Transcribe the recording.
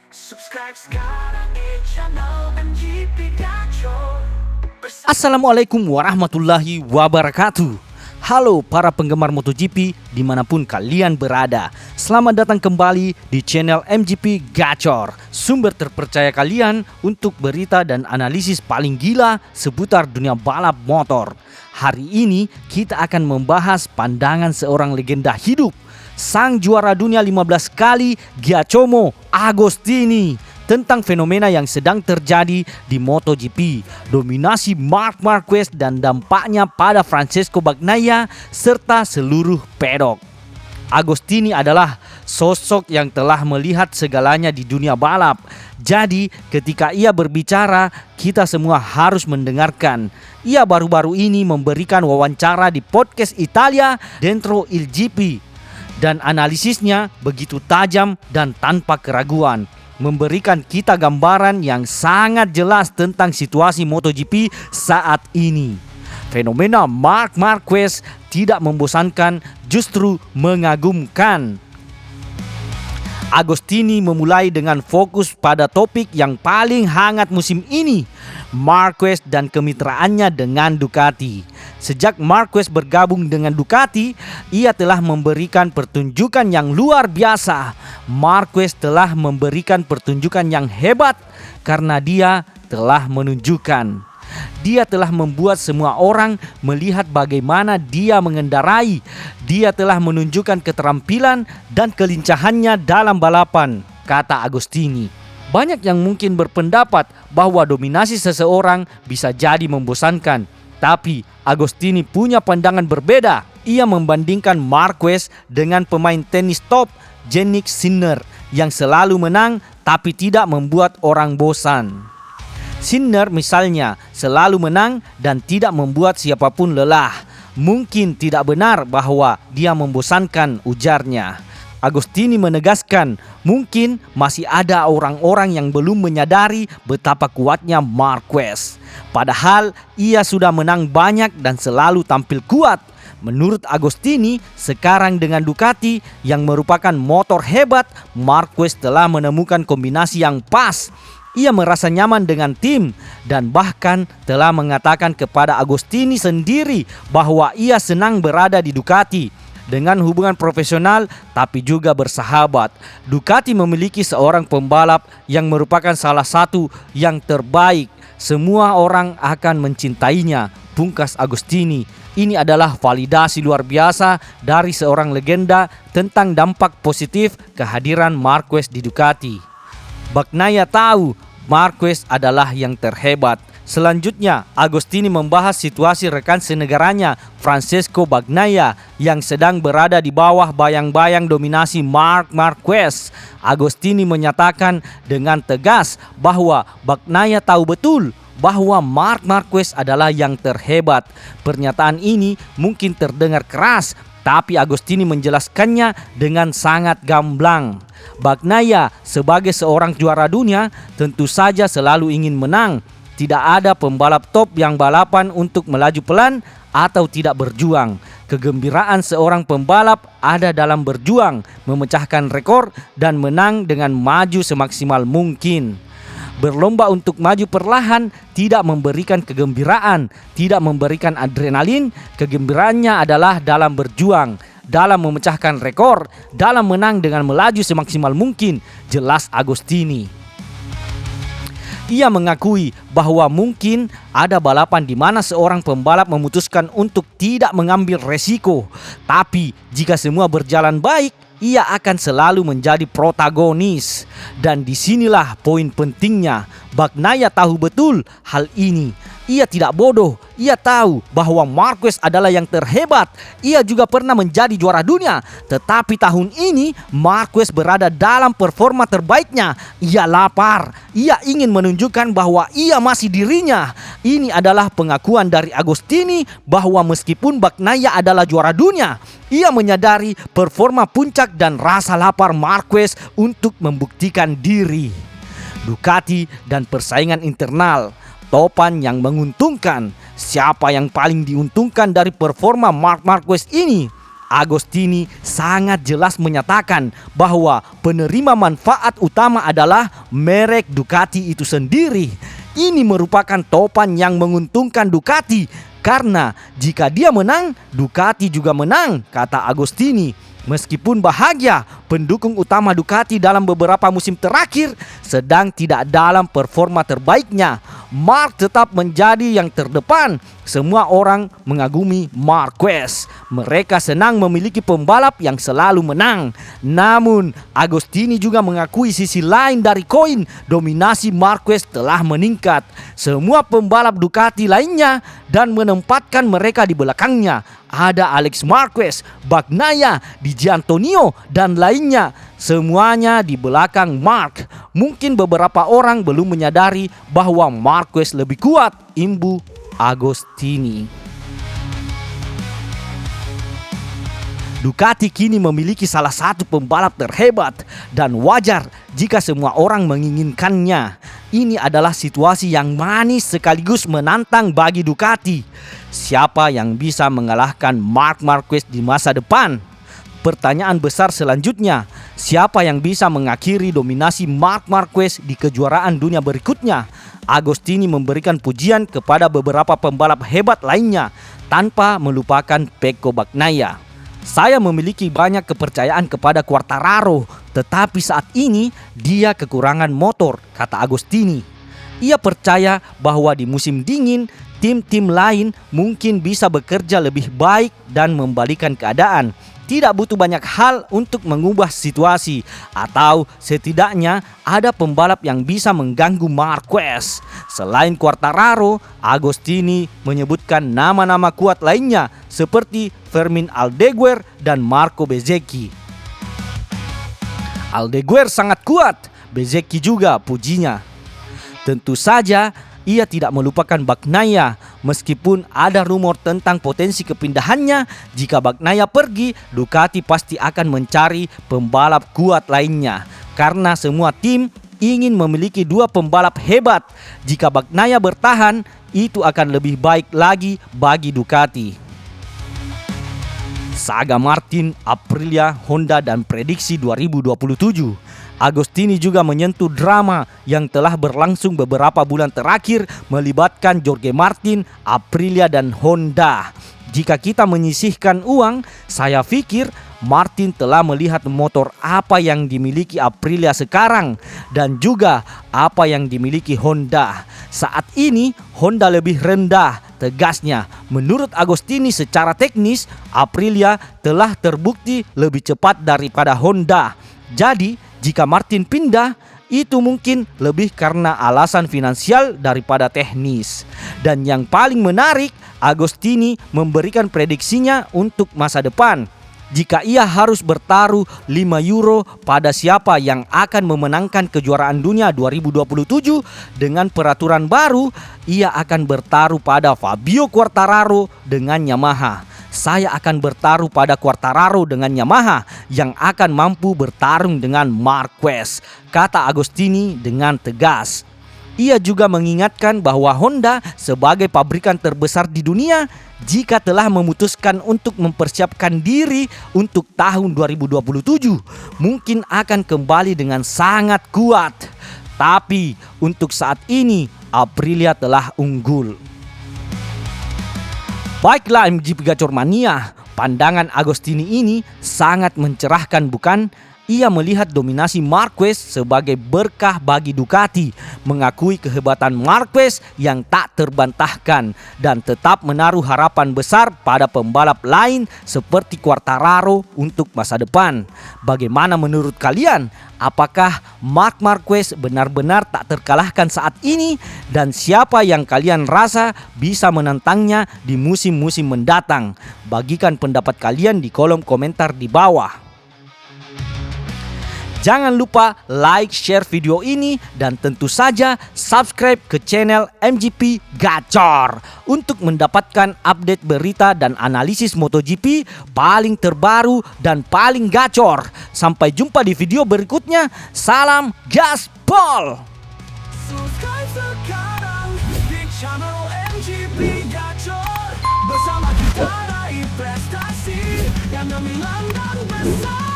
Subscribe sekarang di channel MGP Gacor. Assalamualaikum warahmatullahi wabarakatuh. Halo para penggemar MotoGP dimanapun kalian berada. Selamat datang kembali di channel MGP Gacor, sumber terpercaya kalian untuk berita dan analisis paling gila seputar dunia balap motor. Hari ini kita akan membahas pandangan seorang legenda hidup, sang juara dunia 15 kali Giacomo Agostini, tentang fenomena yang sedang terjadi di MotoGP, dominasi Marc Marquez dan dampaknya pada Francesco Bagnaia serta seluruh pedok. Agostini adalah sosok yang telah melihat segalanya di dunia balap. Jadi ketika ia berbicara, kita semua harus mendengarkan. Ia baru-baru ini memberikan wawancara di podcast Italia Dentro il GP, dan analisisnya begitu tajam dan tanpa keraguan, memberikan kita gambaran yang sangat jelas tentang situasi MotoGP saat ini. Fenomena Marc Marquez tidak membosankan, justru mengagumkan. Agostini memulai dengan fokus pada topik yang paling hangat musim ini, Marquez dan kemitraannya dengan Ducati. Sejak Marquez bergabung dengan Ducati, ia telah memberikan pertunjukan yang luar biasa. Marquez telah memberikan pertunjukan yang hebat karena dia telah menunjukkan. Dia telah membuat semua orang melihat bagaimana dia mengendarai. Dia telah menunjukkan keterampilan dan kelincahannya dalam balapan, kata Agostini. Banyak yang mungkin berpendapat bahwa dominasi seseorang bisa jadi membosankan, tapi Agostini punya pandangan berbeda. Ia membandingkan Marquez dengan pemain tenis top Jannik Sinner yang selalu menang tapi tidak membuat orang bosan. Sinner misalnya selalu menang dan tidak membuat siapapun lelah. Mungkin tidak benar bahwa dia membosankan, ujarnya. Agostini menegaskan mungkin masih ada orang-orang yang belum menyadari betapa kuatnya Marquez. Padahal ia sudah menang banyak dan selalu tampil kuat. Menurut Agostini, sekarang dengan Ducati yang merupakan motor hebat, Marquez telah menemukan kombinasi yang pas. Ia merasa nyaman dengan tim dan bahkan telah mengatakan kepada Agostini sendiri bahwa ia senang berada di Ducati dengan hubungan profesional tapi juga bersahabat. Ducati memiliki seorang pembalap yang merupakan salah satu yang terbaik. Semua orang akan mencintainya, pungkas Agostini. Ini adalah validasi luar biasa dari seorang legenda tentang dampak positif kehadiran Marquez di Ducati. Bagnaia tahu Marquez adalah yang terhebat. Selanjutnya, Agostini membahas situasi rekan senegaranya Francesco Bagnaia yang sedang berada di bawah bayang-bayang dominasi Marc Marquez. Agostini menyatakan dengan tegas bahwa Bagnaia tahu betul bahwa Marc Marquez adalah yang terhebat. Pernyataan ini mungkin terdengar keras, tapi Agostini menjelaskannya dengan sangat gamblang. Bagnaia sebagai seorang juara dunia tentu saja selalu ingin menang. Tidak ada pembalap top yang balapan untuk melaju pelan atau tidak berjuang. Kegembiraan seorang pembalap ada dalam berjuang, memecahkan rekor dan menang dengan maju semaksimal mungkin. Berlomba untuk maju perlahan tidak memberikan kegembiraan, tidak memberikan adrenalin. Kegembiraannya adalah dalam berjuang, dalam memecahkan rekor, dalam menang dengan melaju semaksimal mungkin, jelas Agostini. Ia mengakui bahwa mungkin ada balapan di mana seorang pembalap memutuskan untuk tidak mengambil resiko, tapi jika semua berjalan baik, ia akan selalu menjadi protagonis. Dan disinilah poin pentingnya. Bagnaia tahu betul hal ini. Ia tidak bodoh. Ia tahu bahwa Marquez adalah yang terhebat. Ia juga pernah menjadi juara dunia. Tetapi tahun ini Marquez berada dalam performa terbaiknya. Ia lapar. Ia ingin menunjukkan bahwa ia masih dirinya. Ini adalah pengakuan dari Agostini bahwa meskipun Bagnaia adalah juara dunia, ia menyadari performa puncak dan rasa lapar Marquez untuk membuktikan diri. Ducati dan persaingan internal, topan yang menguntungkan. Siapa yang paling diuntungkan dari performa Marc Marquez ini? Agostini sangat jelas menyatakan bahwa penerima manfaat utama adalah merek Ducati itu sendiri. Ini merupakan topan yang menguntungkan Ducati, karena jika dia menang, Ducati juga menang, kata Agostini. Meskipun bahagia, pendukung utama Ducati dalam beberapa musim terakhir sedang tidak dalam performa terbaiknya, Marc tetap menjadi yang terdepan. Semua orang mengagumi Marquez. Mereka senang memiliki pembalap yang selalu menang. Namun, Agostini juga mengakui sisi lain dari koin. Dominasi Marquez telah meningkat. Semua pembalap Ducati lainnya dan menempatkan mereka di belakangnya. Ada Alex Marquez, Bagnaia, Di Giannantonio, dan lainnya. Semuanya di belakang Marc. Mungkin beberapa orang belum menyadari bahwa Marquez lebih kuat, imbu Agostini. Ducati kini memiliki salah satu pembalap terhebat dan wajar jika semua orang menginginkannya. Ini adalah situasi yang manis sekaligus menantang bagi Ducati. Siapa yang bisa mengalahkan Marc Marquez di masa depan? Pertanyaan besar selanjutnya, siapa yang bisa mengakhiri dominasi Marc Marquez di kejuaraan dunia berikutnya? Agostini memberikan pujian kepada beberapa pembalap hebat lainnya tanpa melupakan Pecco Bagnaia. Saya memiliki banyak kepercayaan kepada Quartararo, tetapi saat ini dia kekurangan motor, kata Agostini. Ia percaya bahwa di musim dingin, tim-tim lain mungkin bisa bekerja lebih baik dan membalikan keadaan. Tidak butuh banyak hal untuk mengubah situasi, atau setidaknya ada pembalap yang bisa mengganggu Marquez. Selain Quartararo, Agostini menyebutkan nama-nama kuat lainnya seperti Fermin Aldeguer dan Marco Bezzecchi. Aldeguer sangat kuat, Bezzecchi juga, pujinya. Tentu saja ia tidak melupakan Bagnaia. Meskipun ada rumor tentang potensi kepindahannya, jika Bagnaia pergi, Ducati pasti akan mencari pembalap kuat lainnya. Karena semua tim ingin memiliki dua pembalap hebat. Jika Bagnaia bertahan, itu akan lebih baik lagi bagi Ducati. Saga Martin, Aprilia, Honda, dan prediksi 2027. Agostini juga menyentuh drama yang telah berlangsung beberapa bulan terakhir melibatkan Jorge Martin, Aprilia, dan Honda. Jika kita menyisihkan uang, saya pikir Martin telah melihat motor apa yang dimiliki Aprilia sekarang dan juga apa yang dimiliki Honda. Saat ini Honda lebih rendah, tegasnya. Menurut Agostini secara teknis, Aprilia telah terbukti lebih cepat daripada Honda. Jadi, jika Martin pindah, itu mungkin lebih karena alasan finansial daripada teknis. Dan yang paling menarik, Agostini memberikan prediksinya untuk masa depan. Jika ia harus bertaruh 5 euro pada siapa yang akan memenangkan kejuaraan dunia 2027 dengan peraturan baru, ia akan bertaruh pada Fabio Quartararo dengan Yamaha. Saya akan bertaruh pada Quartararo dengan Yamaha yang akan mampu bertarung dengan Marquez, kata Agostini dengan tegas. Ia juga mengingatkan bahwa Honda sebagai pabrikan terbesar di dunia, jika telah memutuskan untuk mempersiapkan diri untuk tahun 2027, mungkin akan kembali dengan sangat kuat. Tapi untuk saat ini, Aprilia telah unggul. Baiklah MGP Gacor Mania, pandangan Agostini ini sangat mencerahkan, bukan? Ia melihat dominasi Marquez sebagai berkah bagi Ducati, mengakui kehebatan Marquez yang tak terbantahkan, dan tetap menaruh harapan besar pada pembalap lain seperti Quartararo untuk masa depan. Bagaimana menurut kalian? Apakah Marc Marquez benar-benar tak terkalahkan saat ini? Dan siapa yang kalian rasa bisa menantangnya di musim-musim mendatang? Bagikan pendapat kalian di kolom komentar di bawah. Jangan lupa like, share video ini, dan tentu saja subscribe ke channel MGP Gacor untuk mendapatkan update berita dan analisis MotoGP paling terbaru dan paling gacor. Sampai jumpa di video berikutnya. Salam gaspol! Subscribe sekarang di channel MGP Gacor. Bersama kita raih prestasi yang gemilang dan besar.